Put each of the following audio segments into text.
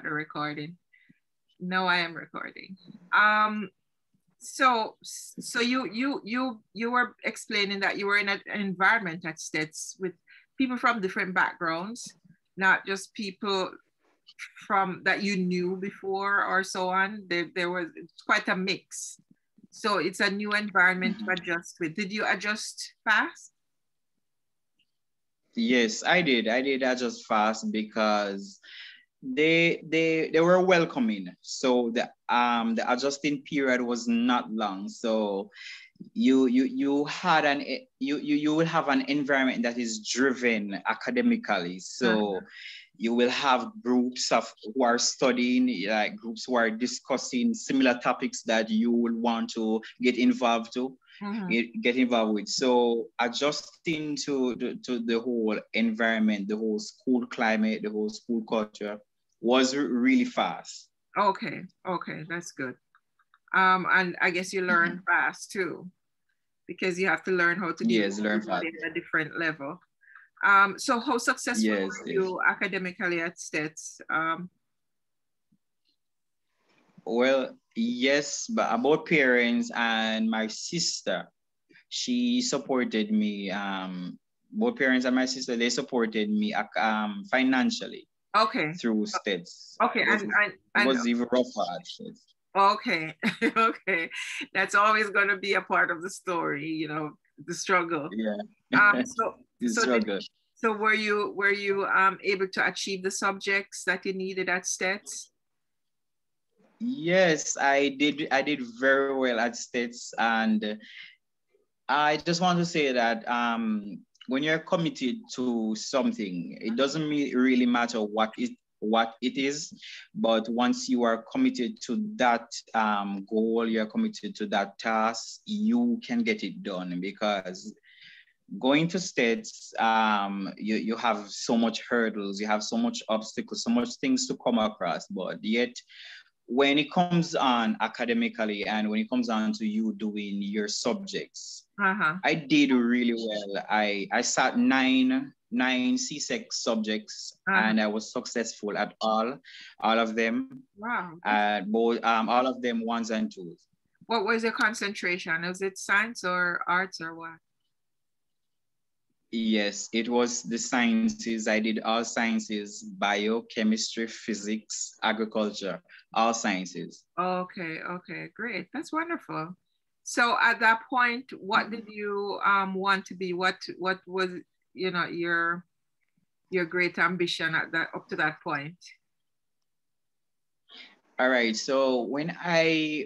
the recording. No, I am recording. So you were explaining that you were in an environment at Stets with people from different backgrounds, not just people from that you knew before or so on. There was quite a mix. So it's a new environment to adjust with. Did you adjust fast? Yes, I did. I did adjust fast because they were welcoming. So the adjusting period was not long. So you had an you will have an environment that is driven academically. So you will have groups of who are studying, like groups who are discussing similar topics that you will want to get involved to. Get involved with. So adjusting to the whole environment, the whole school climate, the whole school culture was really fast. Okay, that's good. And I guess you learn fast too, because you have to learn how to deal with everybody at a different level. So how successful were you academically at Stets? Well, yes, but about parents and my sister, she supported me. Both parents and my sister, they supported me financially. Okay. Through Stets. Okay, it was even rougher at Stets. Okay, okay, that's always going to be a part of the story, you know, the struggle. Yeah. So were you able to achieve the subjects that you needed at Stets? Yes, I did very well at Stets, and I just want to say that when you're committed to something, it doesn't really matter what it is, but once you are committed to that goal, you're committed to that task, you can get it done. Because going to Stets, you have so much hurdles, you have so much obstacles, so much things to come across, but yet when it comes on academically and when it comes on to you doing your subjects, I did really well. I sat nine CSEC subjects, and I was successful at all of them. Wow. Both all of them ones and twos. What was your concentration? Was it science or arts or what? Yes, it was the sciences. I did all sciences: bio, chemistry, physics, agriculture, all sciences. Okay, great. That's wonderful. So at that point, what did you want to be? What was, you know, your great ambition at that, up to that point? All right. So when I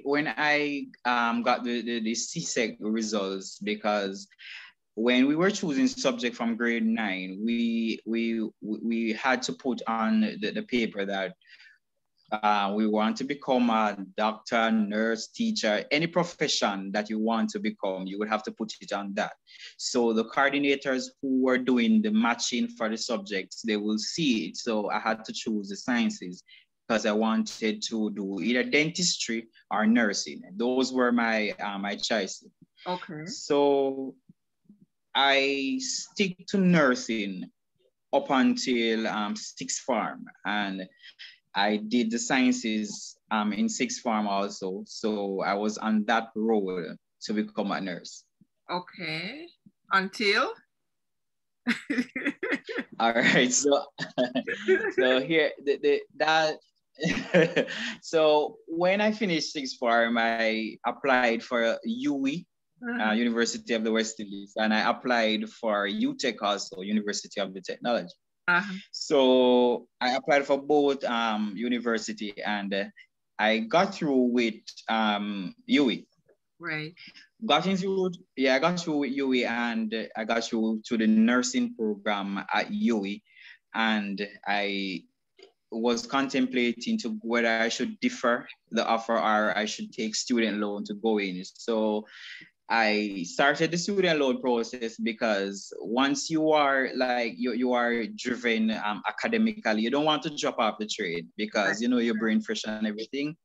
got the CSEC results, because when we were choosing subject from grade 9, we had to put on the paper that we want to become a doctor, nurse, teacher, any profession that you want to become, you would have to put it on that. So the coordinators who were doing the matching for the subjects, they will see it. So I had to choose the sciences because I wanted to do either dentistry or nursing. Those were my my choices. Okay. So I stick to nursing up until sixth form, and I did the sciences in sixth form also. So I was on that road to become a nurse. Okay. Until? All right. So so here that so when I finished sixth form, I applied for UE, University of the West Indies, and I applied for UTech also, University of the Technology. So I applied for both university, and I got through with UE. Right. I got through with UE, and I got through to the nursing program at UE, and I was contemplating to whether I should defer the offer or I should take student loan to go in. So I started the student loan process because once you are like you are driven academically, you don't want to drop off the trade because you know your brain fresh and everything.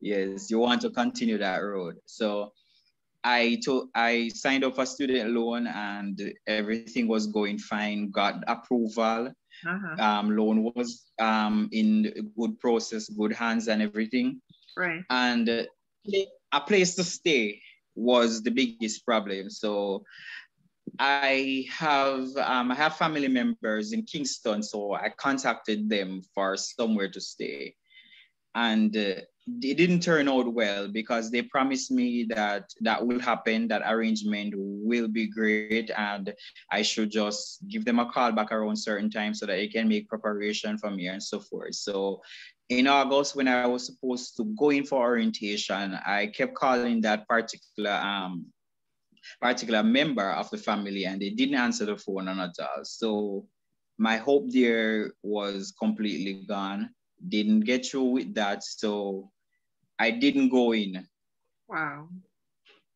Yes, you want to continue that road. So I signed up for student loan and everything was going fine. Got approval, Loan was in good process, good hands and everything. Right. And a place to stay was the biggest problem. So I have family members in Kingston, so I contacted them for somewhere to stay. And it didn't turn out well because they promised me that that will happen, that arrangement will be great, and I should just give them a call back around certain time so that they can make preparation for me and so forth. So in August, when I was supposed to go in for orientation, I kept calling that particular member of the family, and they didn't answer the phone at all. So my hope there was completely gone. Didn't get through with that, so I didn't go in. Wow.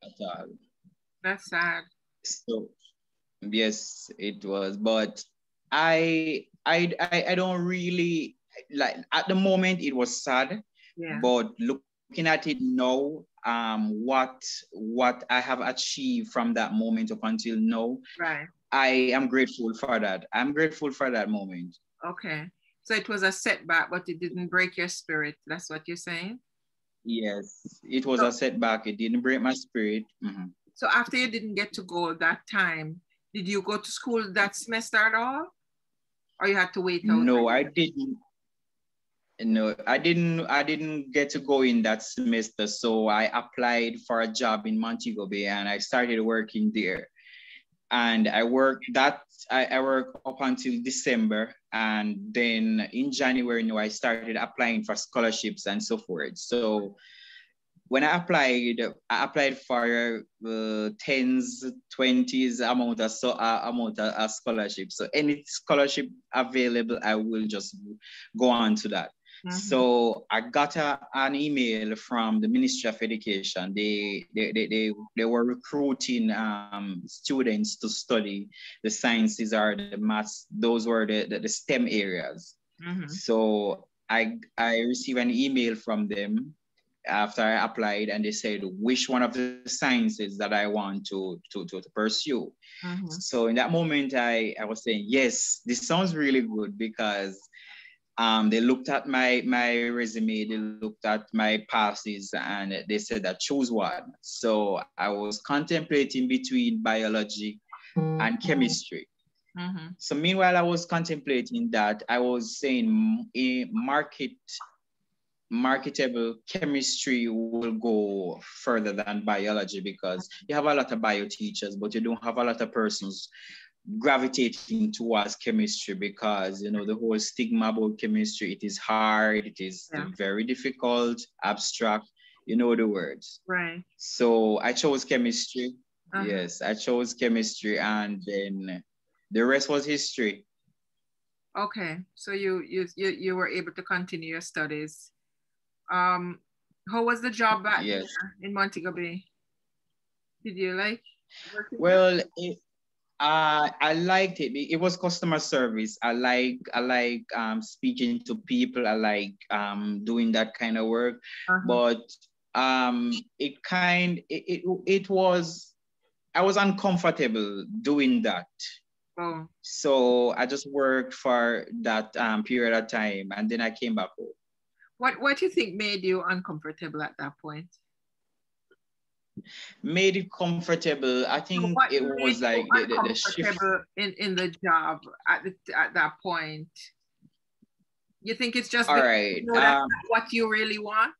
At all. That's sad. So yes, it was. But I don't really like at the moment it was sad. Yeah. But looking at it now, what I have achieved from that moment up until now, right. I am grateful for that. I'm grateful for that moment. Okay. So it was a setback, but it didn't break your spirit. That's what you're saying? Yes, it was a setback. It didn't break my spirit. Mm-hmm. So after you didn't get to go that time, did you go to school that semester at all? Or you had to wait out? No, I didn't. No, I didn't get to go in that semester. So I applied for a job in Montego Bay and I started working there. And I worked up until December. And then in January, I started applying for scholarships and so forth. So when I applied for tens, 20s amount of scholarship. So any scholarship available, I will just go on to that. Mm-hmm. So I got an email from the Ministry of Education. They were recruiting students to study the sciences or the maths. Those were the STEM areas. Mm-hmm. So I received an email from them after I applied, and they said which one of the sciences that I want to pursue. Mm-hmm. So in that moment, I was saying, yes, this sounds really good because they looked at my resume, they looked at my passes, and they said that choose one. So I was contemplating between biology and chemistry. Mm-hmm. So meanwhile, I was contemplating that, I was saying marketable chemistry will go further than biology because you have a lot of bio teachers, but you don't have a lot of persons gravitating towards chemistry because, the whole stigma about chemistry, it is hard, it is very difficult, abstract, the words. Right. So I chose chemistry. Uh-huh. Yes, I chose chemistry, and then the rest was history. Okay, so you were able to continue your studies. How was the job back there in Montego Bay? Did you like working? Well, I liked it. It was customer service. I like speaking to people. I like doing that kind of work. Uh-huh. But it was, I was uncomfortable doing that. Oh. So I just worked for that period of time, and then I came back home. What do you think made you uncomfortable at that point? Made it comfortable. I think it was like the shift in the job at that point. You think it's just all right? That's not what you really want?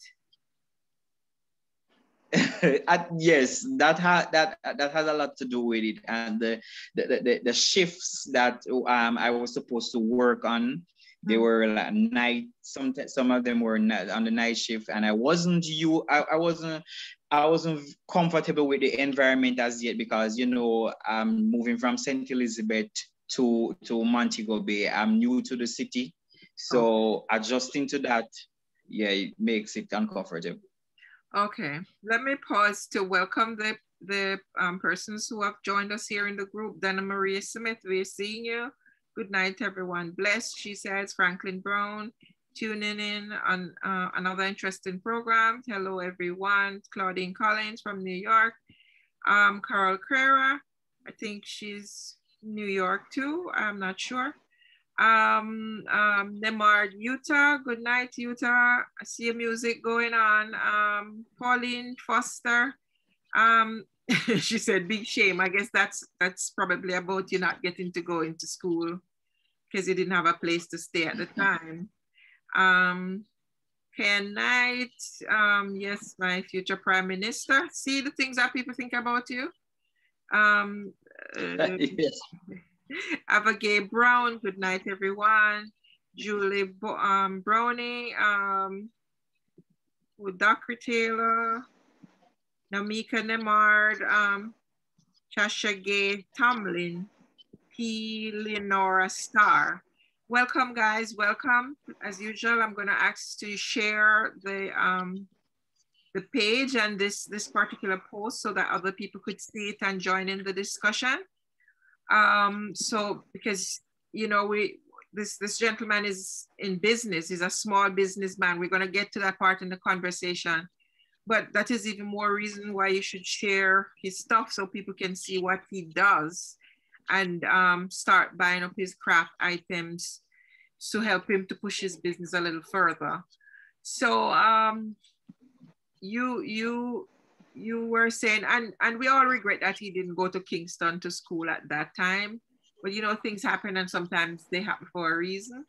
Yes, that has a lot to do with it, and the shifts that I was supposed to work on. They were like night. Some of them were on the night shift, and I wasn't comfortable with the environment as yet because I'm moving from St. Elizabeth to Montego Bay. I'm new to the city, so adjusting to that, it makes it uncomfortable. Okay, let me pause to welcome the persons who have joined us here in the group. Dana Maria Smith, we're seeing you. Good night, everyone. Blessed, she says. Franklin Brown, tuning in on another interesting program. Hello, everyone. Claudine Collins from New York. Carol Carrera, I think she's New York too. I'm not sure. Nemard, Utah. Good night, Utah. I see your music going on. Pauline Foster. She said, big shame. I guess that's probably about you not getting to go into school because you didn't have a place to stay at the time. Ken Knight, yes, my future prime minister. See the things that people think about you. Yes. Abigail Brown, good night, everyone. Julie Browning, with Dr. Taylor, Namika Nemard, Chasha Gay Tomlin, P. Leonora Starr. Welcome, guys. Welcome. As usual, I'm going to ask to share the page and this particular post so that other people could see it and join in the discussion. So because you know this gentleman is in business, he's a small businessman. We're going to get to that part in the conversation, but that is even more reason why you should share his stuff so people can see what he does and start buying up his craft items to help him to push his business a little further. So you were saying, and we all regret that he didn't go to Kingston to school at that time, but you know, things happen and sometimes they happen for a reason.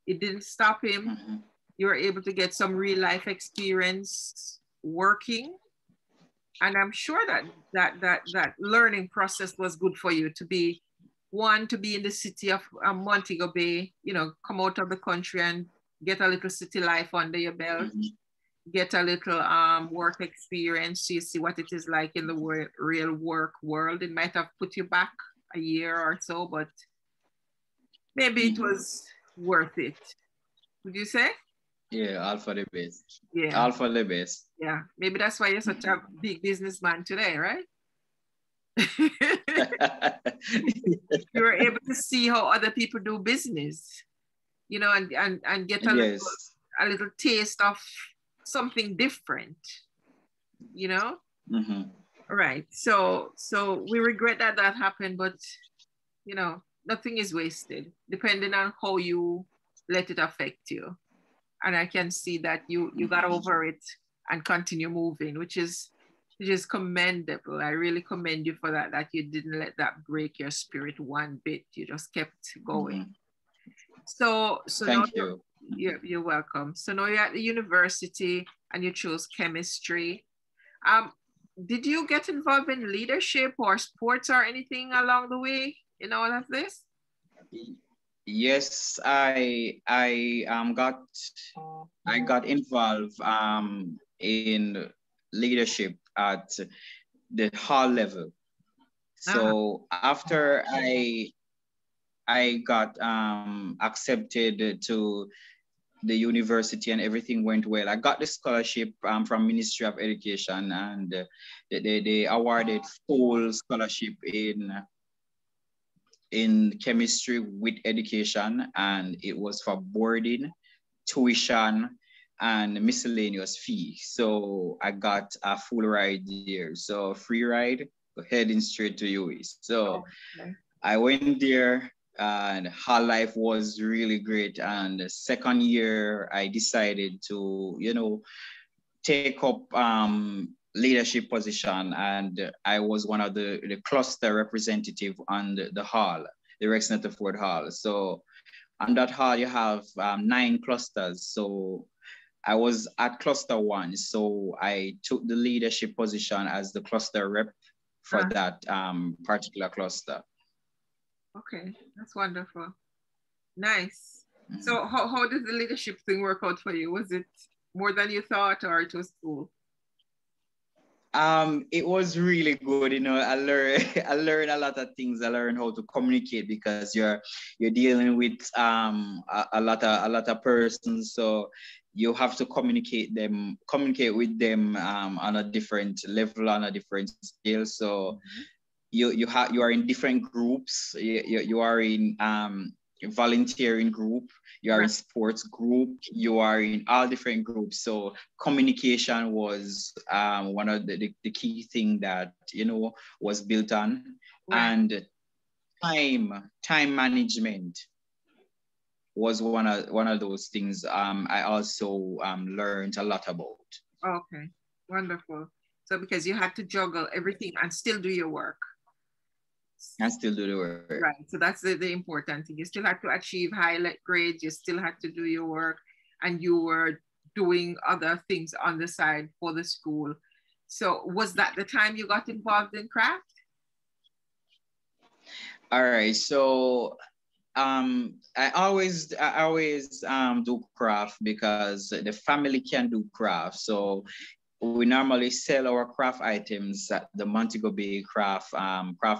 It didn't stop him. Mm-hmm. You were able to get some real life experience working. And I'm sure that learning process was good for you to be in the city of Montego Bay, you know, come out of the country and get a little city life under your belt, get a little work experience so you see what it is like in the real work world. It might have put you back a year or so, but maybe it was worth it. Would you say? Yeah, all for the best. Yeah. All for the best. Yeah, maybe that's why you're such a big businessman today, right? You were able to see how other people do business, you know, and get a little taste of something different, you know? Right. So we regret that happened, but you know, nothing is wasted, depending on how you let it affect you. And I can see that you got over it and continue moving, which is commendable. I really commend you for that you didn't let that break your spirit one bit. You just kept going. So thank you. You're welcome. So now you're at the university and you chose chemistry. Did you get involved in leadership or sports or anything along the way in all of this? Yes, I got involved in leadership at the hall level. So after I got accepted to the university and everything went well, I got the scholarship from Ministry of Education, and they awarded full scholarship in chemistry with education, and it was for boarding, tuition, and miscellaneous fee. So I got a full ride there. So free ride, heading straight to US. So I went there, and hall life was really great. And the second year, I decided to, you know, take up leadership position, and I was one of the cluster representative on the hall, the Rex Netterford Hall. So on that hall, you have 9 clusters. So I was at cluster 1. So I took the leadership position as the cluster rep for that particular cluster. Okay, that's wonderful. Nice. So how did the leadership thing work out for you? Was it more than you thought, or it was cool? It was really good. You know, I learned a lot of things. I learned how to communicate, because you're dealing with a lot of persons. So you have to communicate with them on a different level, on a different scale. So you are in different groups. You are in volunteering group, you are in sports group, you are in all different groups. So communication was one of the key thing that, you know, was built on. And time management. was one of those things I also learned a lot about. Okay, wonderful. So because you had to juggle everything and still do your work. And still do the work. Right. So that's the important thing. You still had to achieve high grades. You still had to do your work, and you were doing other things on the side for the school. So was that the time you got involved in craft? All right. So I always do craft because the family can do craft. So we normally sell our craft items at the Montego Bay craft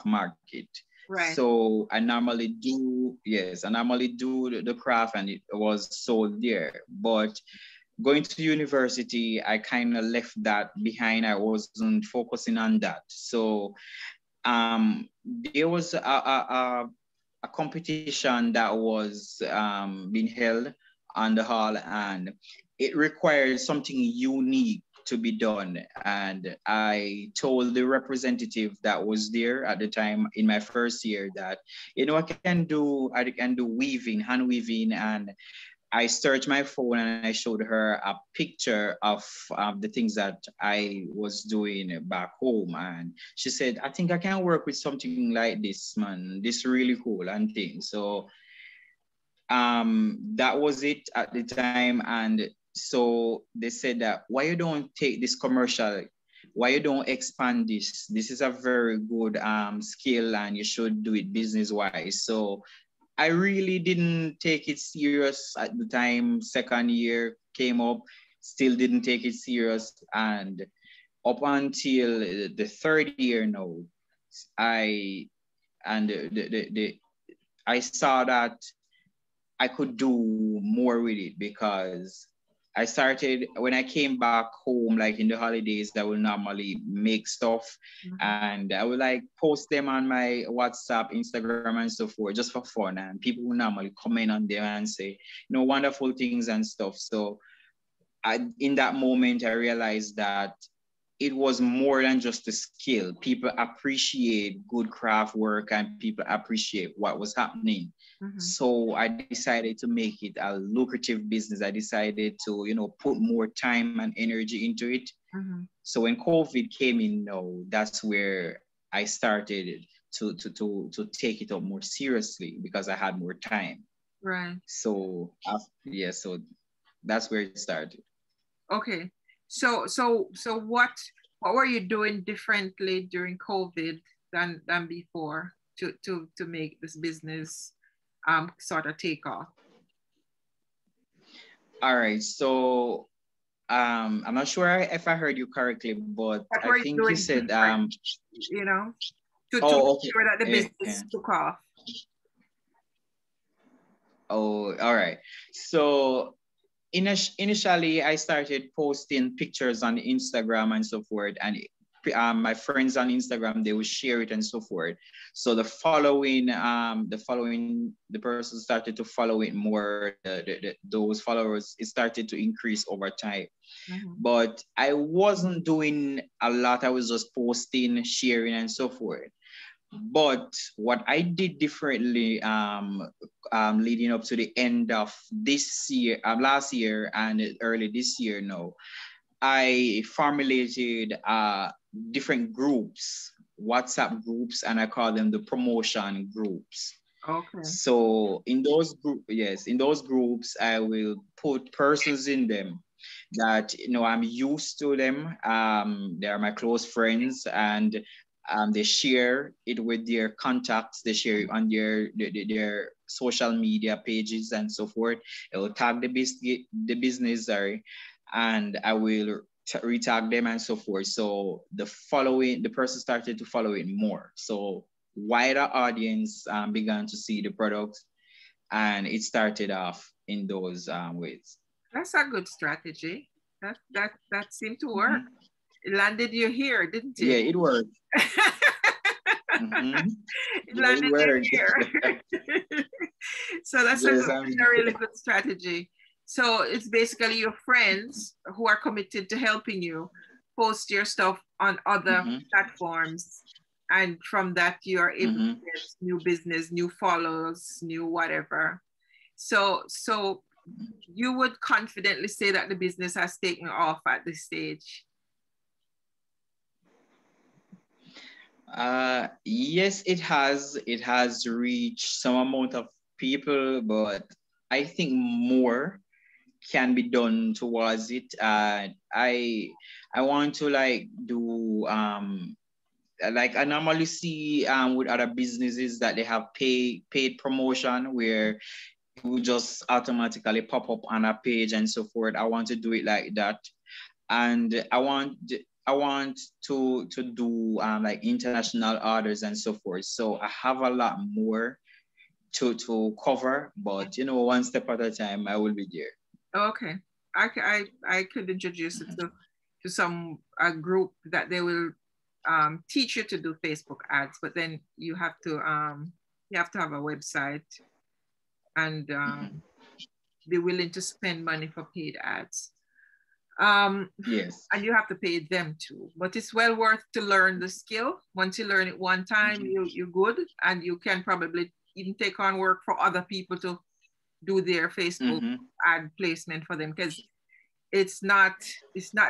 market. Right. So I normally do the craft, and it was sold there. But going to university, I kind of left that behind. I wasn't focusing on that. So there was a competition that was being held on the hall, and it required something unique to be done. And I told the representative that was there at the time in my first year that, I can do weaving, hand weaving. And I searched my phone and I showed her a picture of the things that I was doing back home. And she said, I think I can work with something like this, man. This is really cool and things. So that was it at the time. And so they said that, why you don't take this commercial? Why you don't expand this? This is a very good skill, and you should do it business-wise. So I really didn't take it serious at the time. Second year came up, still didn't take it serious. And up until the third year now, I saw that I could do more with it, because I started, when I came back home, like in the holidays, I will normally make stuff, and I would like post them on my WhatsApp, Instagram, and so forth, just for fun. And people will normally comment on there and say, wonderful things and stuff. So in that moment, I realized that it was more than just a skill. People appreciate good craft work, and people appreciate what was happening. So I decided to make it a lucrative business. I decided to, put more time and energy into it. So when COVID came in, that's where I started to take it up more seriously, because I had more time. Right. So so that's where it started. Okay. So what were you doing differently during COVID than before to make this business sort of take off? All right. So I'm not sure if I heard you correctly, but I think you said to okay. sure that the business took off. Oh, all right. So initially, I started posting pictures on Instagram and so forth, and my friends on Instagram, they would share it and so forth. So the person started to follow it more. Those followers, it started to increase over time. But I wasn't doing a lot. I was just posting, sharing, and so forth. But what I did differently leading up to the end of this year, last year and early this year now, I formulated different groups, WhatsApp groups, and I call them the promotion groups. Okay. So in those groups, I will put persons in them that I'm used to them. They are my close friends, and they share it with their contacts. They share it on their social media pages and so forth. I will tag the business, and I will retag them and so forth. So the person started to follow it more. So wider audience began to see the product, and it started off in those ways. That's a good strategy. That seemed to work. It landed you here, didn't it? Yeah, it worked. It landed you here. So that's a really good strategy. So it's basically your friends who are committed to helping you post your stuff on other platforms. And from that, you are able to get new business, new followers, new whatever. So you would confidently say that the business has taken off at this stage? Yes, it has. It has reached some amount of people, but I think more can be done towards it. I want to like do like I normally see with other businesses that they have paid promotion where it will just automatically pop up on a page and so forth. I want to do it like that, and I want to do like international orders and so forth. So I have a lot more to cover, but you know, one step at a time, I will be there. Okay. I could introduce it to some a group that they will teach you to do Facebook ads, but then you have to have a website and be willing to spend money for paid ads. Yes. And you have to pay them too. But it's well worth to learn the skill. Once you learn it one time, you're good, and you can probably even take on work for other people to do their Facebook ad placement for them, because it's not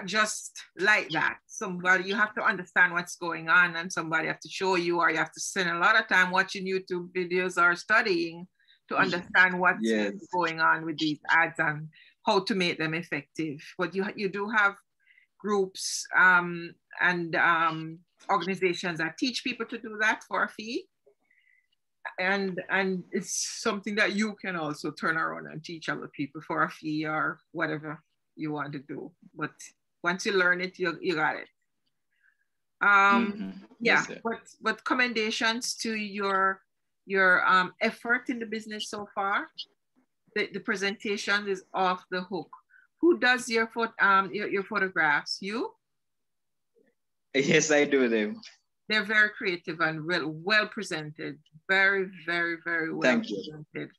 just like that. Somebody, you have to understand what's going on, and somebody have to show you, or you have to spend a lot of time watching YouTube videos or studying to understand what's going on with these ads and how to make them effective. But you do have groups and organizations that teach people to do that for a fee. And it's something that you can also turn around and teach other people for a fee or whatever you want to do. But once you learn it, you got it. Yeah, Yes, but commendations to your effort in the business so far. The presentation is off the hook. Who does your photographs? You? Yes, I do them. They're very creative and well presented. Very, very, very well presented.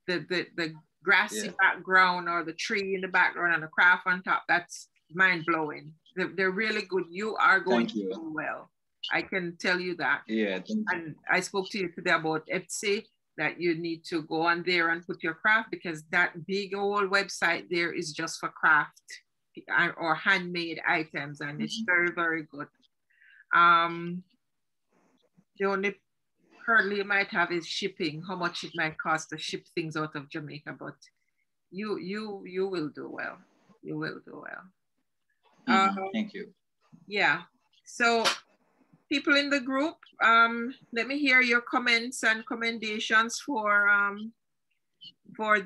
The grassy background or the tree in the background and the craft on top, that's mind blowing. They're really good. You are going to do well. I can tell you that. Yeah. And I spoke to you today about Etsy, that you need to go on there and put your craft, because that big old website there is just for craft or handmade items, and it's very, very good. The only hurdle you might have is shipping, how much it might cost to ship things out of Jamaica, but you will do well. You will do well. Thank you. Yeah. So people in the group, let me hear your comments and commendations for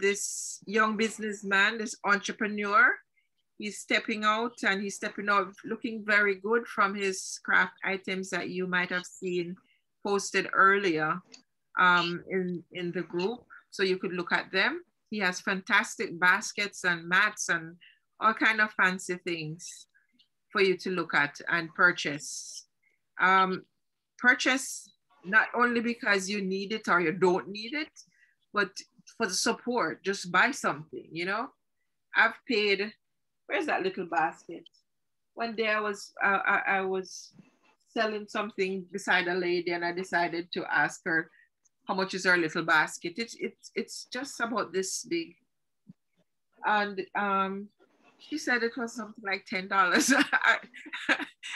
this young businessman, this entrepreneur. He's stepping out, and he's stepping out looking very good from his craft items that you might have seen posted earlier in the group, so you could look at them. He has fantastic baskets and mats and all kind of fancy things for you to look at and purchase. Purchase not only because you need it or you don't need it, but for the support. Just buy something, you know. I've paid, where's that little basket? One day I was selling something beside a lady, and I decided to ask her how much is her little basket. It's just about this big, and she said it was something like $10.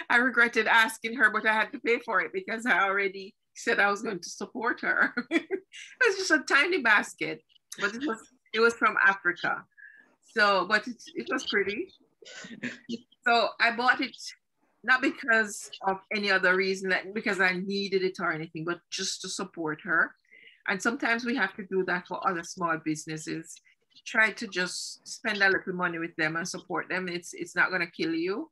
I regretted asking her, but I had to pay for it because I already said I was going to support her. It was just a tiny basket, but it was from Africa. So, but it was pretty. So I bought it not because of any other reason, like because I needed it or anything, but just to support her. And sometimes we have to do that for other small businesses. Try to just spend a little money with them and support them. It's not going to kill you.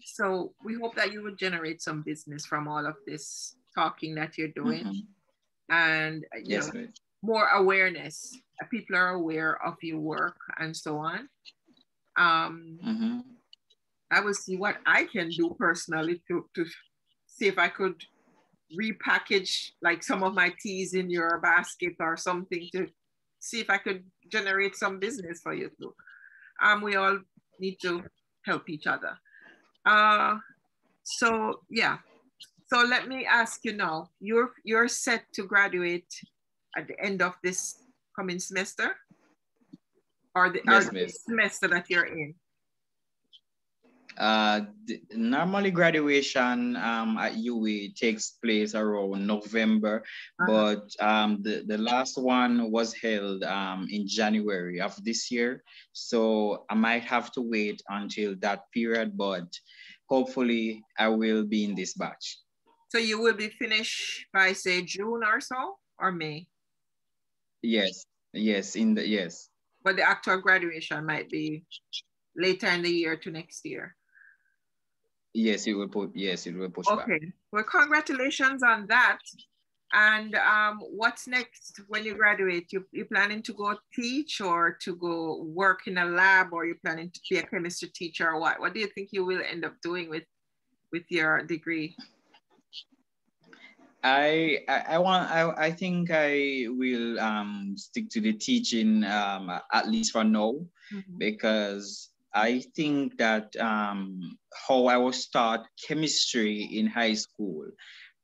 So we hope that you will generate some business from all of this talking that you're doing, and you know, more awareness. People are aware of your work and so on. I will see what I can do personally to see if I could repackage like some of my teas in your basket or something, to see if I could generate some business for you too. We all need to help each other. So yeah. So let me ask you now, you're set to graduate at the end of this coming semester? Or the Yes, miss. semester that you're in? Normally graduation at UWE takes place around November, but the last one was held in January of this year. So I might have to wait until that period, but hopefully I will be in this batch. So you will be finished by say June or so, or May? Yes, yes. But the actual graduation might be later in the year to next year. Yes, it will push back. Okay. Well, congratulations on that. And what's next when you graduate? You planning to go teach or to go work in a lab, or you planning to be a chemistry teacher, or what? What do you think you will end up doing with your degree? I think I will stick to the teaching at least for now, because I think that how I was taught chemistry in high school,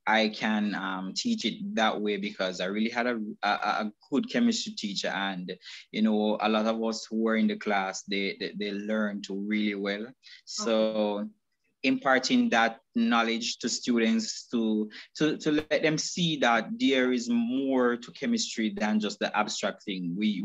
I can teach it that way, because I really had a good chemistry teacher, and a lot of us who were in the class, they learned to really well. So imparting that knowledge to students to let them see that there is more to chemistry than just the abstract thing. We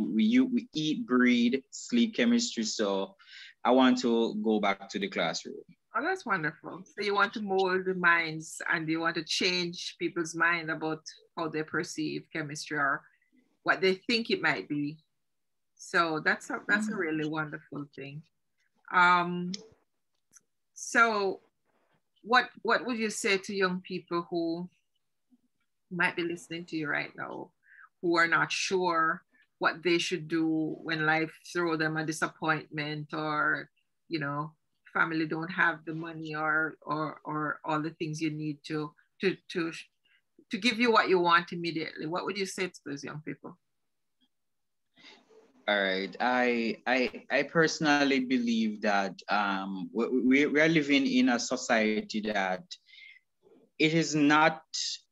eat, breathe, sleep chemistry. So I want to go back to the classroom. Oh, that's wonderful. So you want to mold the minds, and you want to change people's mind about how they perceive chemistry or what they think it might be. So that's a really wonderful thing. So what would you say to young people who might be listening to you right now, who are not sure what they should do when life throw them a disappointment, or family don't have the money or all the things you need to give you what you want immediately? What would you say to those young people? All right. I personally believe that we are living in a society that it is not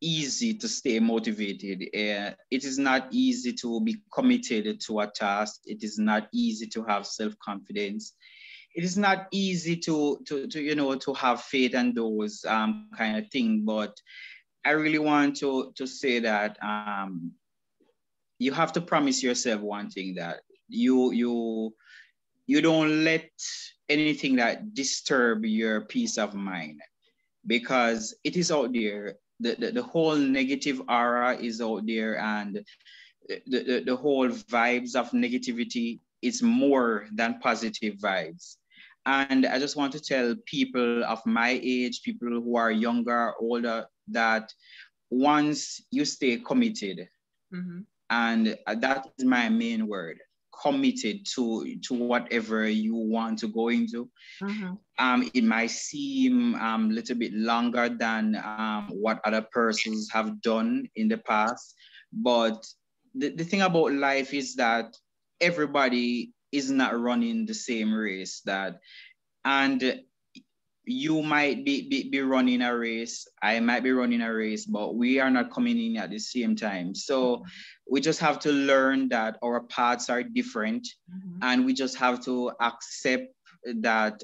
easy to stay motivated. It is not easy to be committed to a task. It is not easy to have self-confidence. It is not easy to have faith and those kind of thing. But I really want to say that you have to promise yourself one thing, that you don't let anything that disturb your peace of mind, because it is out there. The whole negative aura is out there, and the whole vibes of negativity is more than positive vibes. And I just want to tell people of my age, people who are younger, older, that once you stay committed, and that is my main word, committed to whatever you want to go into. It might seem a little bit longer than what other persons have done in the past, but the thing about life is that everybody is not running the same race, and you might be running a race, I might be running a race, but we are not coming in at the same time. So we just have to learn that our paths are different, and we just have to accept that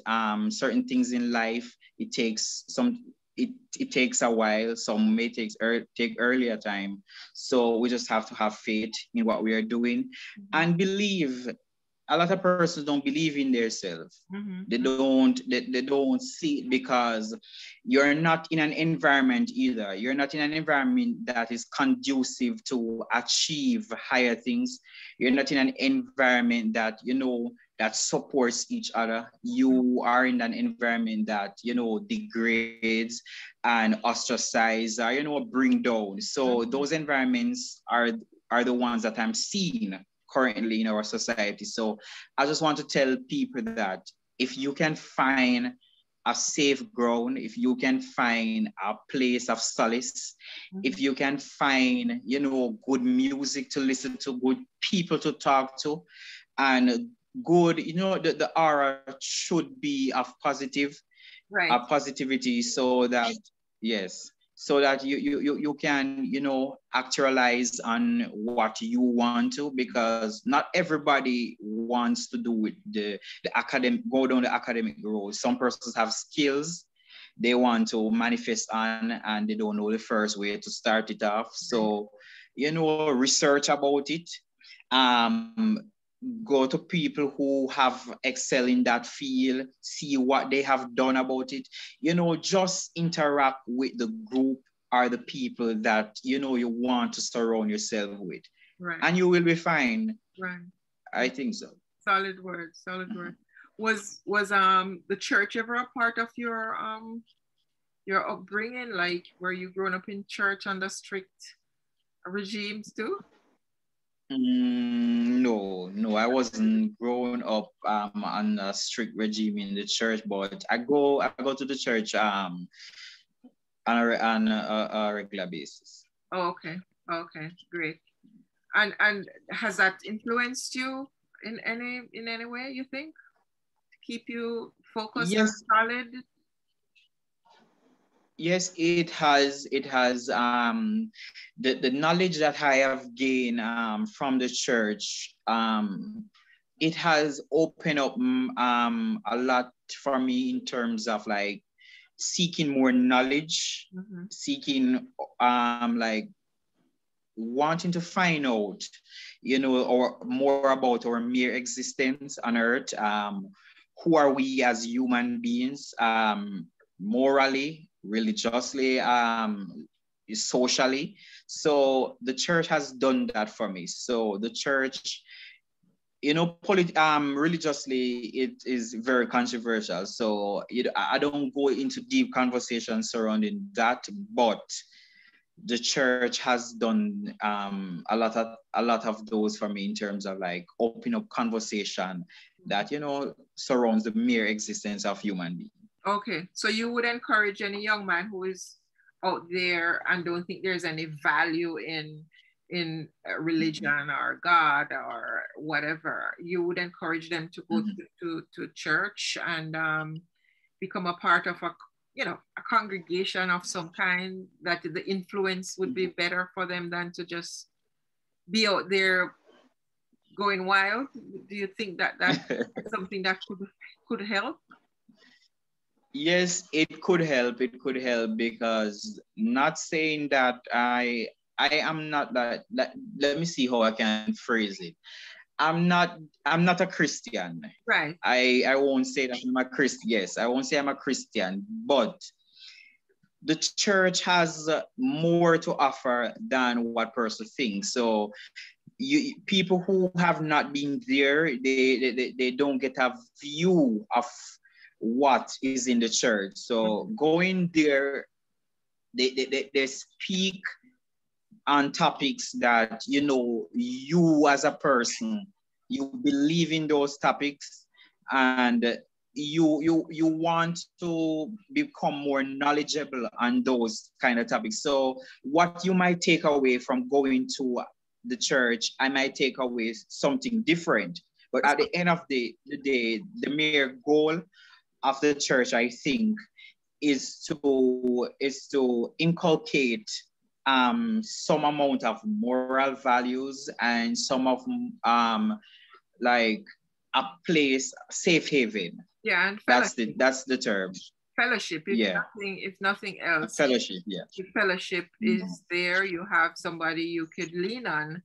certain things in life, it takes a while. Some may take earlier time. So we just have to have faith in what we are doing, and believe. A lot of persons don't believe in themselves. They don't see it, because you're not in an environment either. You're not in an environment that is conducive to achieve higher things. You're not in an environment that that supports each other. You are in an environment that degrades and ostracize, bring down. So those environments are the ones that I'm seeing currently in our society. So I just want to tell people that if you can find a safe ground, if you can find a place of solace, if you can find, good music to listen to, good people to talk to, and good, the aura should be of positivity, so that, yes. so that you can, you know, actualize on what you want to, because not everybody wants to do with the academic, go down the academic road. Some persons have skills they want to manifest on, and they don't know the first way to start it off. So, you know, research about it. Um, Go to people who have excel in that field, see what they have done about it. You know, just interact with the group or the people that, you know, you want to surround yourself with. Right. And you will be fine. Right. I think so. Solid word, solid word. Was the church ever a part of your upbringing? Like, were you growing up in church under strict regimes too? No, I wasn't growing up on a strict regime in the church, but I go to the church on a regular basis. Oh, okay. Okay, great. And has that influenced you in any way, you think? To keep you focused and Yes, solid? yes, it has. It has. The knowledge that I have gained from the church, it has opened up a lot for me in terms of like seeking more knowledge, seeking like wanting to find out, you know, or more about our mere existence on earth. Who are we as human beings, morally, religiously, socially? So the church has done that for me. So the church, you know, religiously, it is very controversial. So I don't go into deep conversations surrounding that, but the church has done a lot of those for me in terms of like opening up conversation that, you know, surrounds the mere existence of human being. Okay, so you would encourage any young man who is out there and don't think there's any value in religion or God or whatever, you would encourage them to go to church and become a part of a, you know, a congregation of some kind, that the influence would be better for them than to just be out there going wild. Do you think that that's something that could help? Yes, it could help. It could help, because not saying that I am not that, let me see how I can phrase it. I'm not a Christian. Right. I won't say that I'm a Christian. Yes, I won't say I'm a Christian, but the church has more to offer than what person thinks. So people who have not been there, they don't get a view of what is in the church. So going there, they speak on topics that, you know, you as a person, you believe in those topics, and you want to become more knowledgeable on those kind of topics. So what you might take away from going to the church, I might take away something different. But at the end of the day, the mere goal of the church, I think, is to inculcate some amount of moral values and some of like a place, safe haven. Yeah, and that's the term. Fellowship, if nothing else. Fellowship, yeah. If fellowship is there, you have somebody you could lean on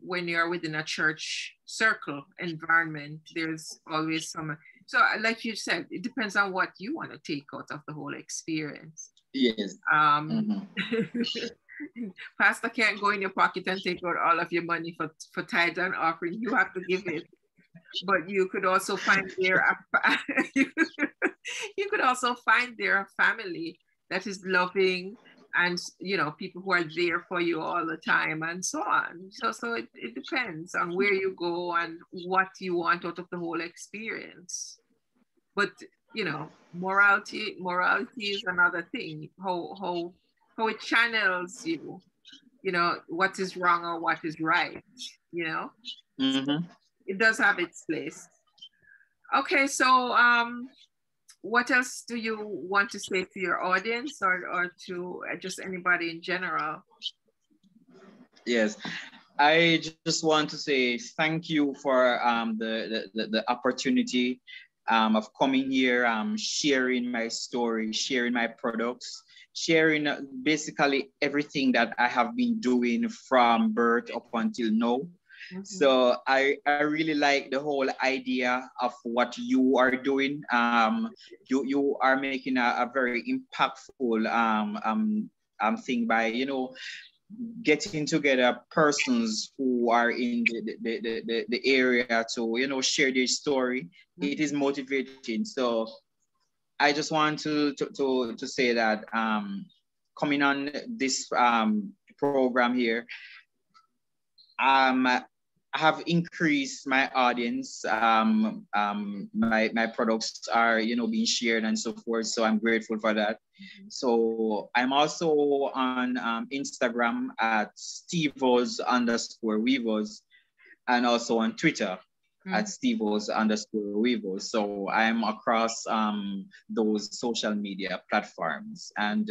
when you're within a church circle environment. There's always some. So, like you said, it depends on what you want to take out of the whole experience. Yes. Pastor can't go in your pocket and take out all of your money for tithe and offering. You have to give it. But you could also find there you could also find there a family that is loving, and, you know, people who are there for you all the time, and so on. So it depends on where you go and what you want out of the whole experience. But, you know, morality is another thing. How it channels you, you know, what is wrong or what is right, you know. So it does have its place. Okay, so what else do you want to say to your audience, or to just anybody in general? Yes, I just want to say thank you for the opportunity of coming here, sharing my story, sharing my products, sharing basically everything that I have been doing from birth up until now. So I really like the whole idea of what you are doing. You are making a very impactful thing by, you know, getting together persons who are in the area to, you know, share their story. It is motivating. So I just want to say that coming on this program here, I have increased my audience. My products are, you know, being shared and so forth. So I'm grateful for that. So I'm also on Instagram at Stevos_Weavers, and also on Twitter at Stevos_Weavers. So I'm across those social media platforms. And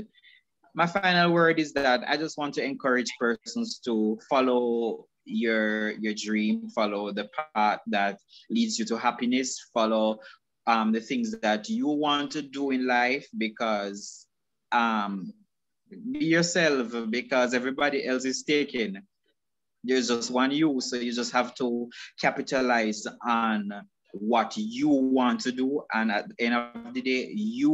my final word is that I just want to encourage persons to follow your dream, follow the path that leads you to happiness, follow the things that you want to do in life, because be yourself, because everybody else is taken. There's just one you, so you just have to capitalize on what you want to do, and at the end of the day, you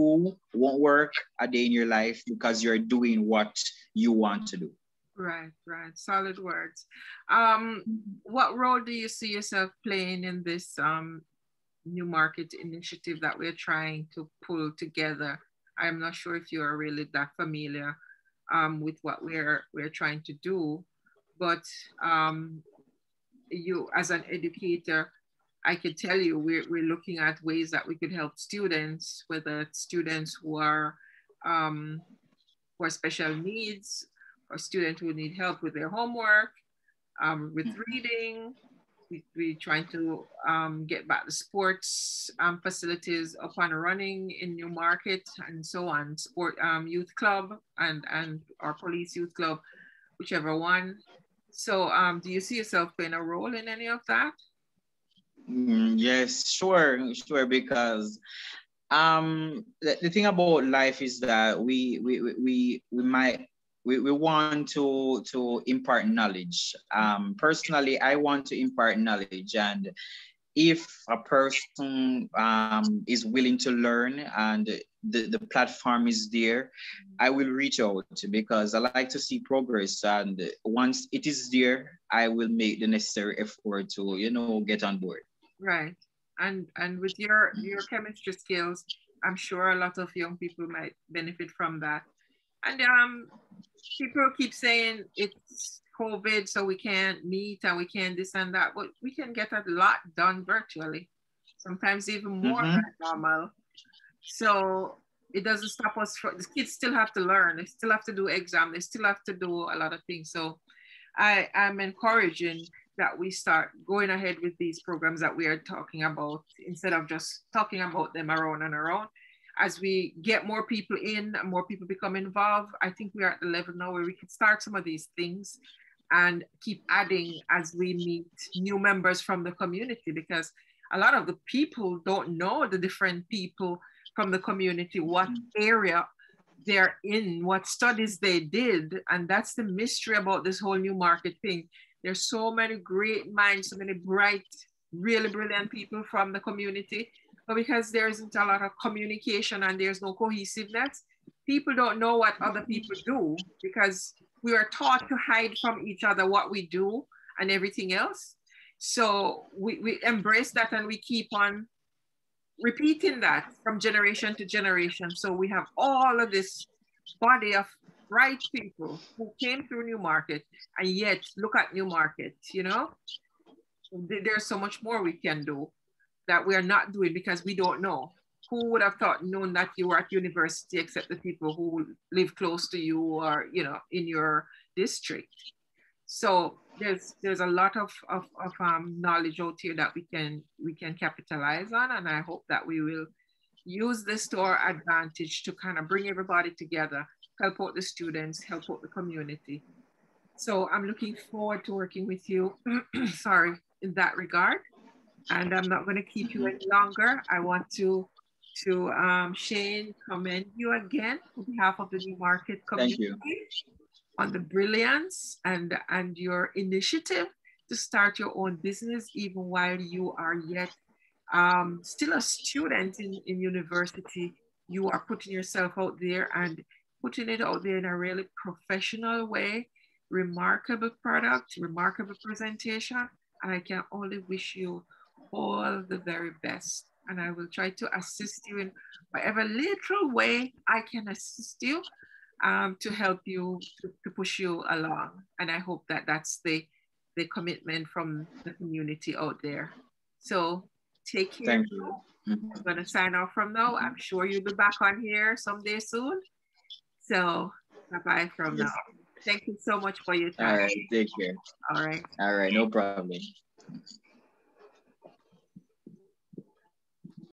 won't work a day in your life because you're doing what you want to do. Right, right. Solid words. What role do you see yourself playing in this new market initiative that we're trying to pull together? I'm not sure if you are really that familiar with what we're trying to do, but you, as an educator, I could tell you we're looking at ways that we could help students, whether it's students who are special needs, or students who need help with their homework, with reading. We're trying to get back the sports facilities up and running in Newmarket and so on, sport youth club and our police youth club, whichever one. So do you see yourself playing a role in any of that? Yes, sure, because the thing about life is that we want to impart knowledge. Personally, I want to impart knowledge, and if a person is willing to learn and the platform is there, I will reach out, because I like to see progress. And once it is there, I will make the necessary effort to, you know, get on board. Right. And with your chemistry skills, I'm sure a lot of young people might benefit from that. And people keep saying it's COVID, so we can't meet and we can't this and that, but we can get a lot done virtually, sometimes even more than normal. So it doesn't stop us. The kids still have to learn. They still have to do exam. They still have to do a lot of things. So I'm encouraging that we start going ahead with these programs that we are talking about, instead of just talking about them around and around. As we get more people in and more people become involved, I think we are at the level now where we can start some of these things and keep adding as we meet new members from the community, because a lot of the people don't know the different people from the community, what area they're in, what studies they did. And that's the mystery about this whole new market thing. There's so many great minds, so many bright, really brilliant people from the community. But because there isn't a lot of communication and there's no cohesiveness, people don't know what other people do, because we are taught to hide from each other what we do and everything else. So we embrace that and we keep on repeating that from generation to generation. So we have all of this body of bright people who came through Newmarket, and yet look at Newmarket, you know, there's so much more we can do that we are not doing because we don't know. Who would have known that you were at university except the people who live close to you or, you know, in your district? So there's a lot of knowledge out here that we can capitalize on, and I hope that we will use this to our advantage to kind of bring everybody together, help out the students, help out the community. So I'm looking forward to working with you, sorry, in that regard. And I'm not going to keep you any longer. I want to Shean, commend you again on behalf of the Newmarket community on the brilliance and your initiative to start your own business, even while you are yet still a student in university. You are putting yourself out there and putting it out there in a really professional way. Remarkable product, remarkable presentation, and I can only wish you all the very best. And I will try to assist you in whatever little way I can assist you to help you, to push you along. And I hope that that's the commitment from the community out there. So take care. Thank you. I'm going to sign off from now. I'm sure you'll be back on here someday soon. So bye-bye from now. Thank you so much for your time. All right, take care. All right. All right, no problem.